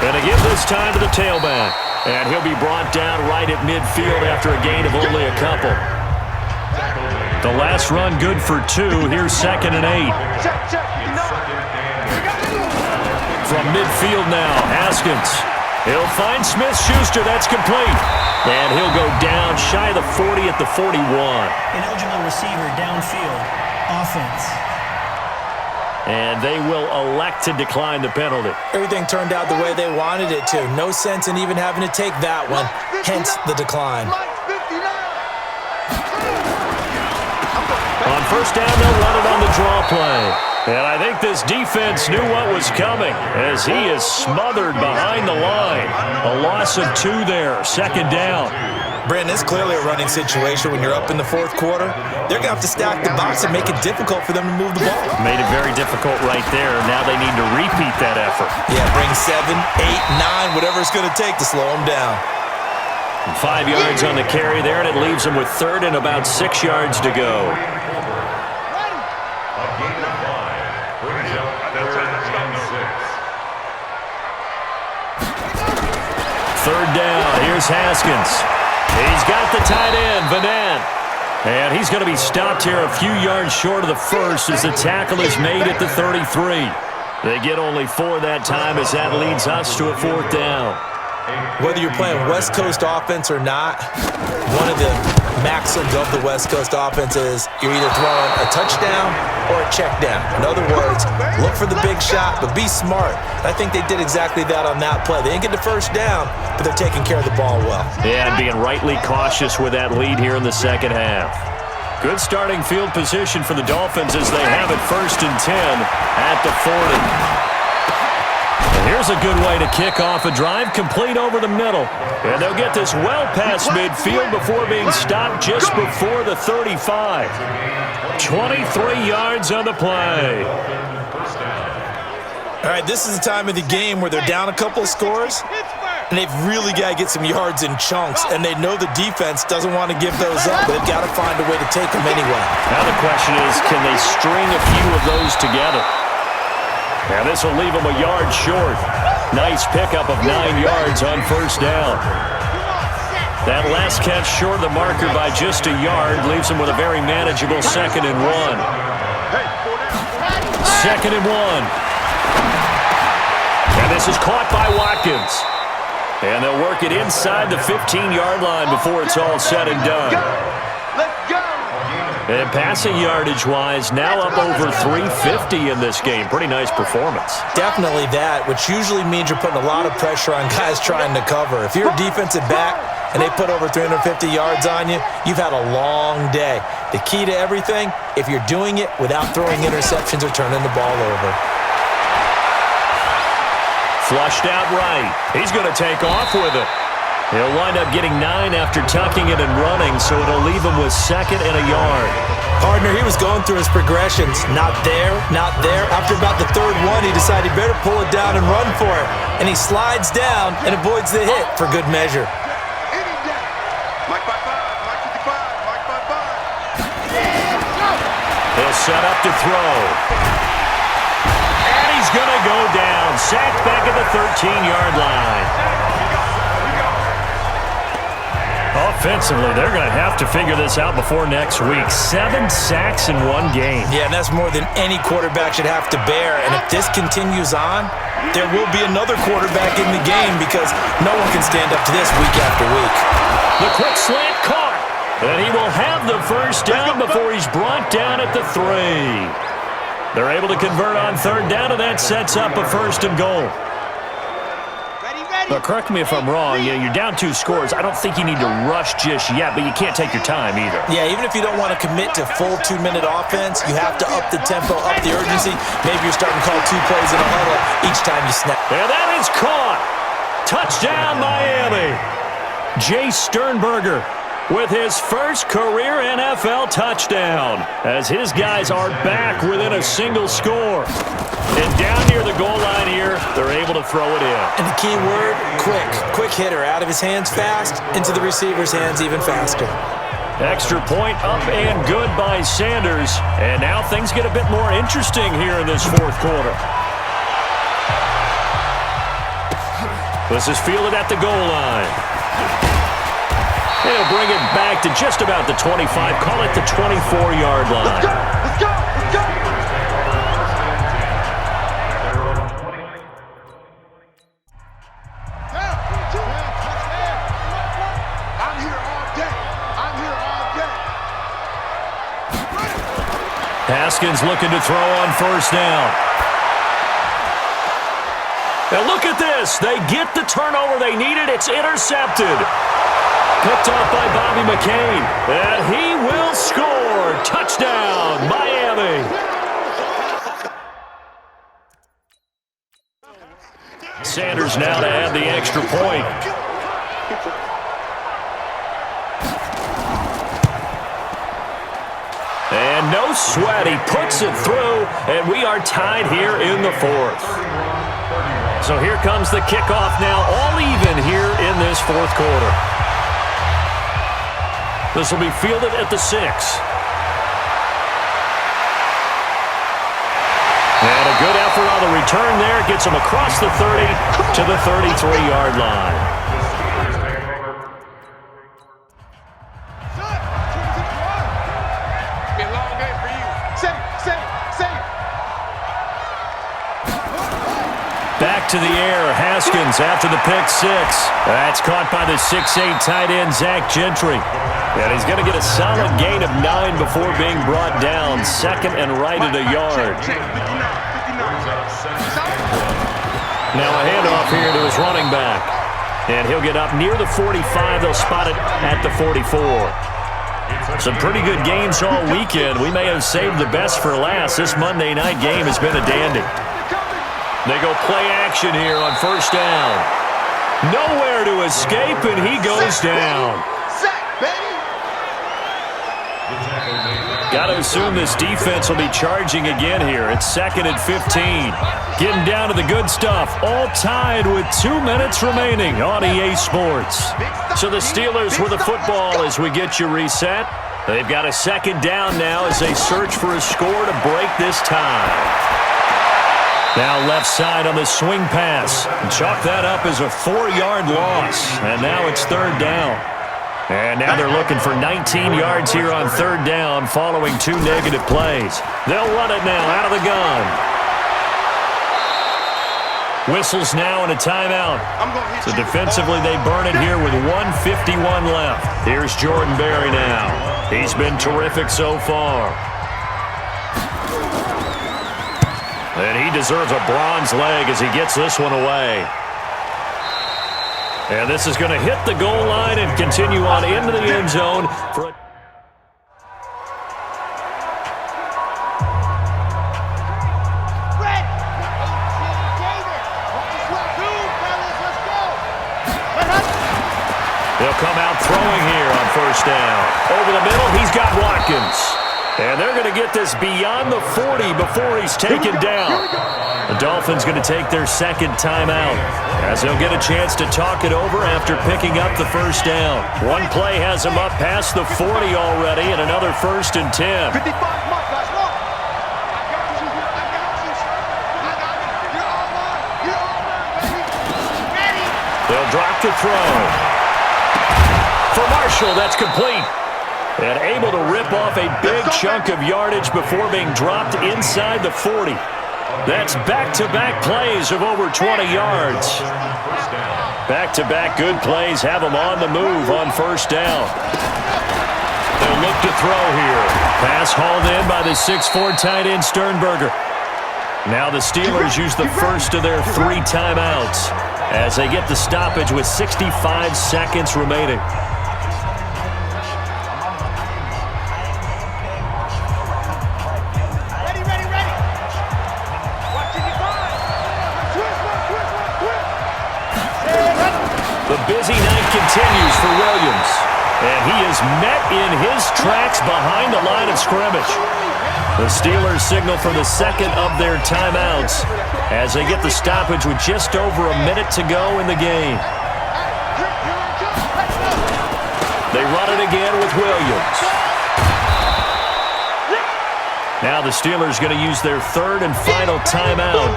And to give this time to the tailback. And he'll be brought down right at midfield after a gain of only a couple. The last run good for 2. Here's 2nd and 8. From midfield now, Haskins. He'll find Smith-Schuster. That's complete. And he'll go down shy of the 40 at the 41. An eligible receiver downfield. Offense. And they will elect to decline the penalty. Everything turned out the way they wanted it to. No sense in even having to take that one. Hence the decline. On first down, they'll run it on the draw play. And I think this defense knew what was coming as he is smothered behind the line. A loss of 2 there, 2nd down. Brandon, it's clearly a running situation when you're up in the 4th quarter. They're going to have to stack the box and make it difficult for them to move the ball. Made it very difficult right there. Now they need to repeat that effort. Yeah, bring 7, 8, 9, whatever it's going to take to slow them down. 5 yards on the carry there, and it leaves them with 3rd and about 6 yards to go. Third down. Here's Haskins. He's got the tight end, Vanette. And he's going to be stopped here a few yards short of the first as the tackle is made at the 33. They get only 4 that time as that leads us to a 4th down. Whether you're playing West Coast offense or not, one of the maxims of the West Coast offense is you're either throwing a touchdown or a check down. In other words, look for the big shot, but be smart. I think they did exactly that on that play. They didn't get the first down, but they're taking care of the ball well. Yeah, and being rightly cautious with that lead here in the second half. Good starting field position for the Dolphins as they have it 1st and 10 at the 40. And here's a good way to kick off a drive, complete over the middle. And they'll get this well past midfield before being stopped just before the 35. 23 yards on the play. All right, this is the time of the game where they're down a couple of scores, and they've really got to get some yards in chunks, and they know the defense doesn't want to give those up, but they've got to find a way to take them anyway. Now the question is, can they string a few of those together? Now this will leave them a yard short. Nice pickup of 9 yards on 1st down. That last catch short of the marker by just a yard leaves them with a very manageable 2nd and 1. 2nd and 1. And this is caught by Watkins. And they'll work it inside the 15-yard line before it's all said and done. And passing yardage-wise, now up over 350 in this game. Pretty nice performance. Definitely that, which usually means you're putting a lot of pressure on guys trying to cover. If you're a defensive back and they put over 350 yards on you, you've had a long day. The key to everything, if you're doing it without throwing interceptions or turning the ball over. Flushed out right. He's going to take off with it. He'll wind up getting 9 after tucking it and running, so it'll leave him with 2nd and a yard. Partner, he was going through his progressions. Not there, not there. After about the 3rd one, he decided he better pull it down and run for it. And he slides down and avoids the hit for good measure. He'll set up to throw. And he's going to go down. Sacked back at the 13-yard line. Offensively, they're going to have to figure this out before next week. 7 sacks in one game. Yeah, and that's more than any quarterback should have to bear. And if this continues on, there will be another quarterback in the game because no one can stand up to this week after week. The quick slant caught. And he will have the 1st down before he's brought down at the 3. They're able to convert on 3rd down, and that sets up a 1st and goal. But correct me if I'm wrong, you're down 2 scores. I don't think you need to rush just yet, but you can't take your time either. Yeah, even if you don't want to commit to full 2-minute offense, you have to up the tempo, up the urgency. Maybe you're starting to call 2 plays in a huddle each time you snap. And that is caught. Touchdown, Miami. Jay Sternberger with his first career NFL touchdown as his guys are back within a single score. And down near the goal line here, they're able to throw it in. And the key word, quick. Quick hitter, out of his hands fast, into the receiver's hands even faster. Extra point up and good by Sanders. And now things get a bit more interesting here in this 4th quarter. This is fielded at the goal line. He'll bring it back to just about the 25. Call it the 24-yard line. Let's go! Let's go! Let's go! Haskins looking to throw on 1st down. Now look at this. They get the turnover they needed. It's intercepted. Picked off by Bobby McCain. And he will score. Touchdown, Miami. Sanders now to add the extra point. And no sweat, he puts it through, and we are tied here in the 4th. So here comes the kickoff now, all even here in this 4th quarter. This will be fielded at the 6. And a good effort on the return there, gets him across the 30 to the 33-yard line. back to the air. Haskins after the pick six. That's caught by the 6'8" tight end, Zach Gentry. And he's going to get a solid gain of 9 before being brought down. Second and right at a yard. Now a handoff here to his running back. And he'll get up near the 45. They'll spot it at the 44. Some pretty good games all weekend. We may have saved the best for last. This Monday night game has been a dandy. They go play action here on first down. Nowhere to escape, and he goes down. Got to assume this defense will be charging again here. It's 2nd and 15. Getting down to the good stuff. All tied with 2 minutes remaining on EA Sports. So the Steelers with the football as we get you reset. They've got a second down now as they search for a score to break this tie. Now left side on the swing pass. Chalk that up as a 4-yard loss. And now it's third down. And now they're looking for 19 yards here on third down following 2 negative plays. They'll run it now out of the gun. Whistles now and a timeout. So defensively they burn it here with 1:51 left. Here's Jordan Berry now. He's been terrific so far. And he deserves a bronze leg as he gets this one away. And this is going to hit the goal line and continue on into the end zone for a He'll come out throwing here on first down. Over the middle, he's got Watkins. And they're going to get this beyond the 40 before he's taken down. The Dolphins going to take their second timeout as they'll get a chance to talk it over after picking up the first down. One play has them up past the 40 already and another 1st and 10. They'll drop the throw. For Marshall, that's complete. And able to rip off a big chunk of yardage before being dropped inside the 40. That's back-to-back plays of over 20 yards. Back-to-back good plays have them on the move on first down. They'll look to throw here. Pass hauled in by the 6'4" tight end Sternberger. Now the Steelers use the first of their 3 timeouts as they get the stoppage with 65 seconds remaining. Busy night continues for Williams. And he is met in his tracks behind the line of scrimmage. The Steelers signal for the second of their timeouts as they get the stoppage with just over a minute to go in the game. They run it again with Williams. Now the Steelers going to use their third and final timeout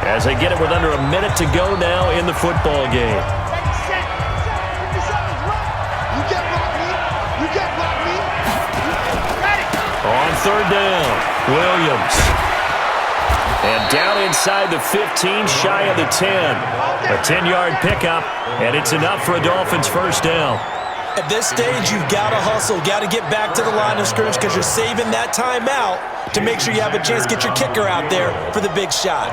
as they get it with under a minute to go now in the football game. On third down, Williams. And down inside the 15, shy of the 10. A 10-yard pickup, and it's enough for a Dolphins first down. At this stage, you've got to hustle, got to get back to the line of scrimmage because you're saving that timeout to make sure you have a chance to get your kicker out there for the big shot.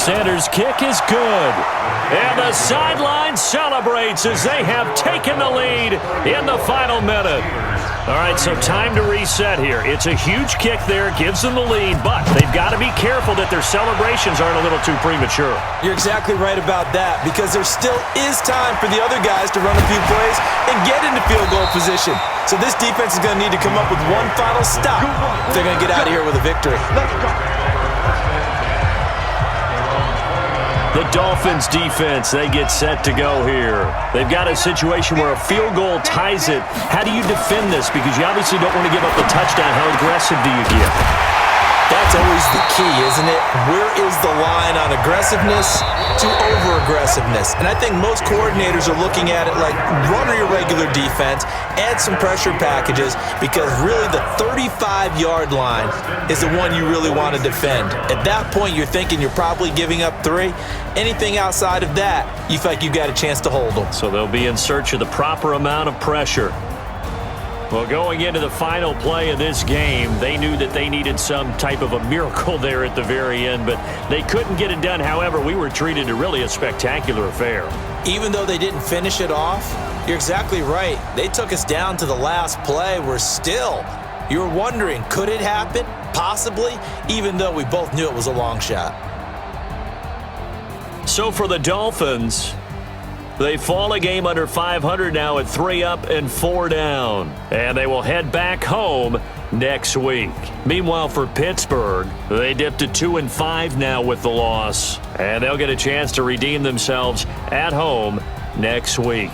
Sanders' kick is good. And the sideline celebrates as they have taken the lead in the final minute. All right, so time to reset here. It's a huge kick there, gives them the lead, but they've got to be careful that their celebrations aren't a little too premature. You're exactly right about that because there still is time for the other guys to run a few plays and get into field goal position. So this defense is going to need to come up with one final stop if they're going to get out of here with a victory. Let's go. The Dolphins defense, they get set to go here. They've got a situation where a field goal ties it. How do you defend this? Because you obviously don't want to give up the touchdown. How aggressive do you get? That's always the key, isn't it? Where is the line on aggressiveness to over-aggressiveness? And I think most coordinators are looking at it like run your regular defense, add some pressure packages, because really the 35-yard line is the one you really want to defend. At that point, you're thinking you're probably giving up 3. Anything outside of that, you feel like you've got a chance to hold them. So they'll be in search of the proper amount of pressure. Well, going into the final play of this game, they knew that they needed some type of a miracle there at the very end, but they couldn't get it done. However, we were treated to really a spectacular affair. Even though they didn't finish it off, you're exactly right. They took us down to the last play. You were wondering, could it happen? Possibly, even though we both knew it was a long shot. So for the Dolphins, they fall a game under 500 now at 3 up and 4 down. And they will head back home next week. Meanwhile, for Pittsburgh, they dipped to 2-5 now with the loss. And they'll get a chance to redeem themselves at home next week.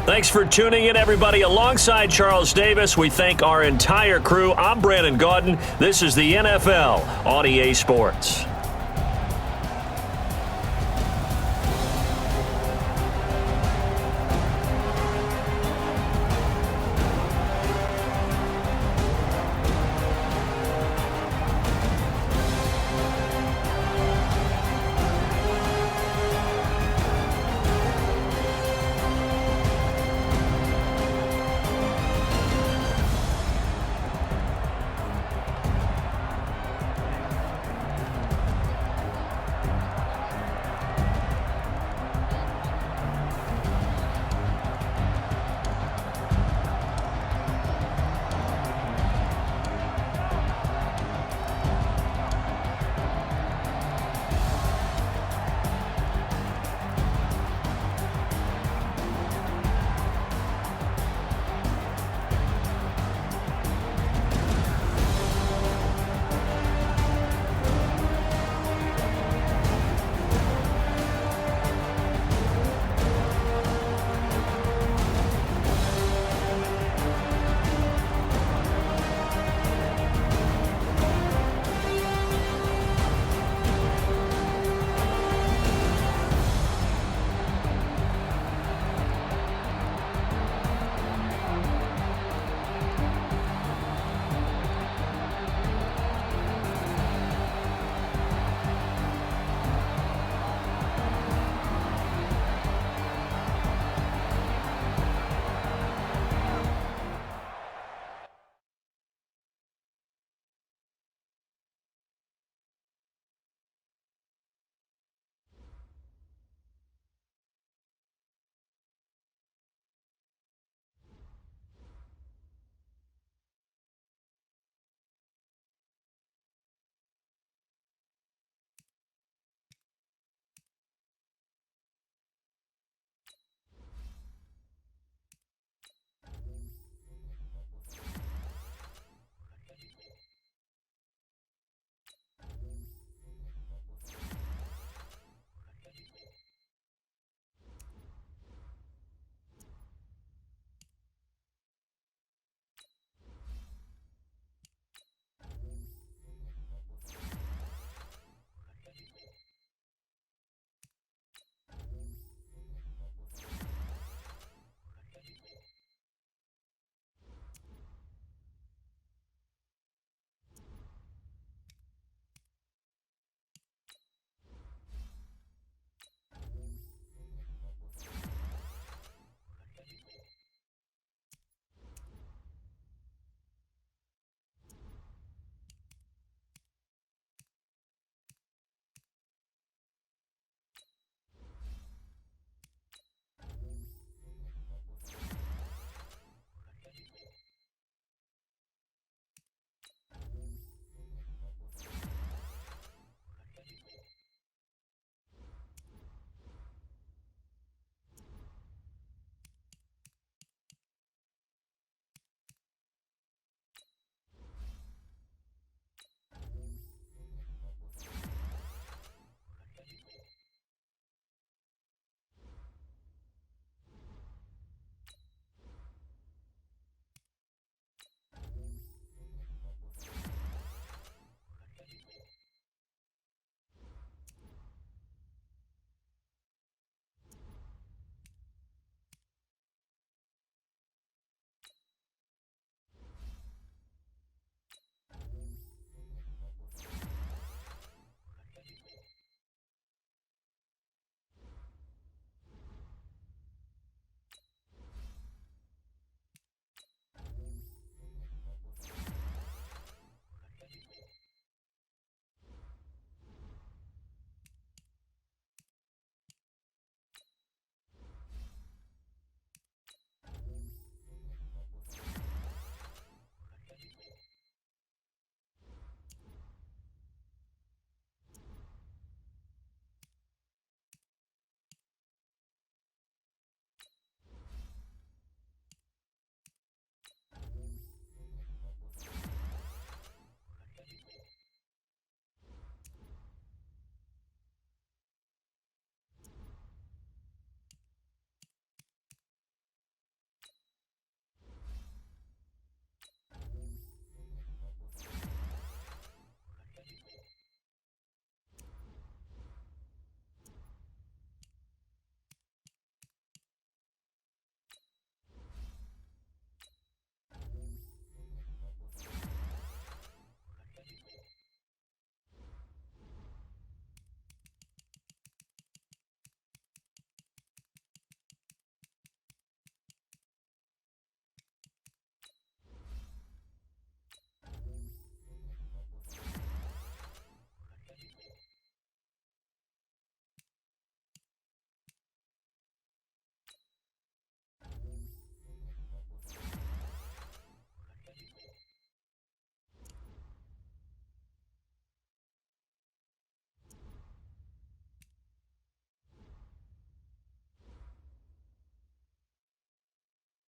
Thanks for tuning in, everybody. Alongside Charles Davis, we thank our entire crew. I'm Brandon Gaudin. This is the NFL on EA Sports.